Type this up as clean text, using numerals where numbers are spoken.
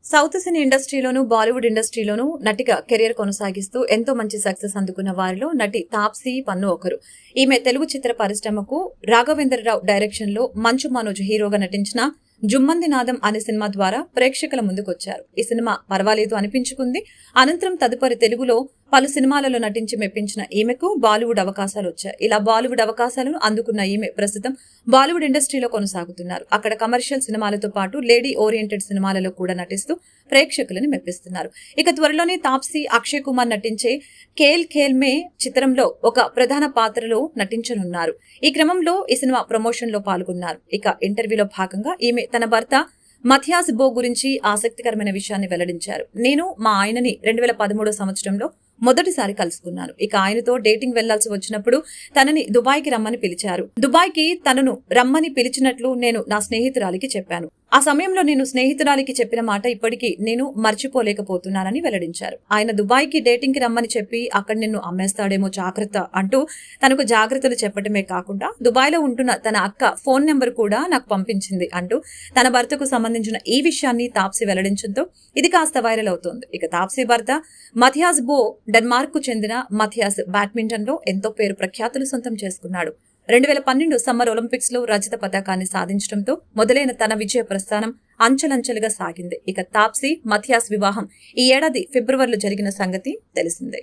South సినీ ఇండస్ట్రీలోను బాలీవుడ్ ఇండస్ట్రీలోను నటిగా career కొనసాగిస్తూ ఎంతో మంచి సక్సెస్ అందుకున్న వారిలో నటి తాప్సీ పన్ను ఒకరు. ఈమె తెలుగు చిత్ర పరిశ్రమకు రాఘవేంద్రరావు డైరెక్షన్ లో మంచు మనోజ్ హీరోగా నటించిన జుమ్మంది నాదం అనే సినిమా ద్వారా ప్రేక్షకుల ముందుకొచ్చారు. ఈ సినిమా పర్వాలేదు అనిపించుకుంది. అనంతరం తదుపరి తెలుగులో పలు సినిమాలలో నటించి మెప్పించిన ఈమెకు బాలీవుడ్ అవకాశాలు వచ్చాయి. ఇలా బాలీవుడ్ అవకాశాలను అందుకున్న ఈమె ప్రస్తుతం బాలీవుడ్ ఇండస్ట్రీలో కొనసాగుతున్నారు. అక్కడ కమర్షియల్ సినిమాలతో పాటు లేడీ ఓరియంటెడ్ సినిమాలలో కూడా నటిస్తూ ప్రేక్షకులను మెప్పిస్తున్నారు. ఇక త్వరలోనే తాప్సీ అక్షయ్ కుమార్ నటించే ఖేల్ ఖేల్ మే చిత్రంలో ఒక ప్రధాన పాత్రలో నటించనున్నారు. ఈ క్రమంలో ఈ సినిమా ప్రమోషన్ లో పాల్గొన్నారు. ఇక ఇంటర్వ్యూలో భాగంగా ఈమె తన భర్త మథియాస్ బో గురించి ఆసక్తికరమైన విషయాన్ని వెల్లడించారు. నేను మా ఆయనని 2013 సంవత్సరంలో మొదటిసారి కలుసుకున్నాను. ఇక ఆయనతో డేటింగ్ వెళ్లాల్సి వచ్చినప్పుడు తనని దుబాయ్కి రమ్మని పిలిచారు. దుబాయ్కి తనను రమ్మని పిలిచినట్లు నేను నా స్నేహితురాలికి చెప్పాను. ఆ సమయంలో నేను స్నేహితురాలికి చెప్పిన మాట ఇప్పటికీ నేను మర్చిపోలేకపోతున్నానని వెల్లడించారు. ఆయన దుబాయ్కి డేటింగ్ కి రమ్మని చెప్పి అక్కడ నిన్ను అమ్మేస్తాడేమో జాగ్రత్త అంటూ తనకు జాగ్రత్తలు చెప్పడమే కాకుండా దుబాయ్లో ఉంటున్న తన అక్క ఫోన్ నెంబర్ కూడా నాకు పంపించింది అంటూ తన భర్తకు సంబంధించిన ఈ విషయాన్ని తాప్సీ వెల్లడించడంతో ఇది కాస్త వైరల్ అవుతోంది. ఇక తాప్సీ భర్త మథియాస్ బో డెన్మార్క్ కు చెందిన మథియాస్ బ్యాడ్మింటన్ లో ఎంతో పేరు ప్రఖ్యాతులు సొంతం చేసుకున్నాడు. 2012 సమ్మర్ ఒలింపిక్స్ లో రజత పతాకాన్ని సాధించడంతో మొదలైన తన విజయ ప్రస్థానం అంచెలంచెలుగా సాగింది. ఇక తాప్సీ మథియాస్ వివాహం ఈ ఏడాది ఫిబ్రవరిలో జరిగిన సంగతి తెలిసిందే.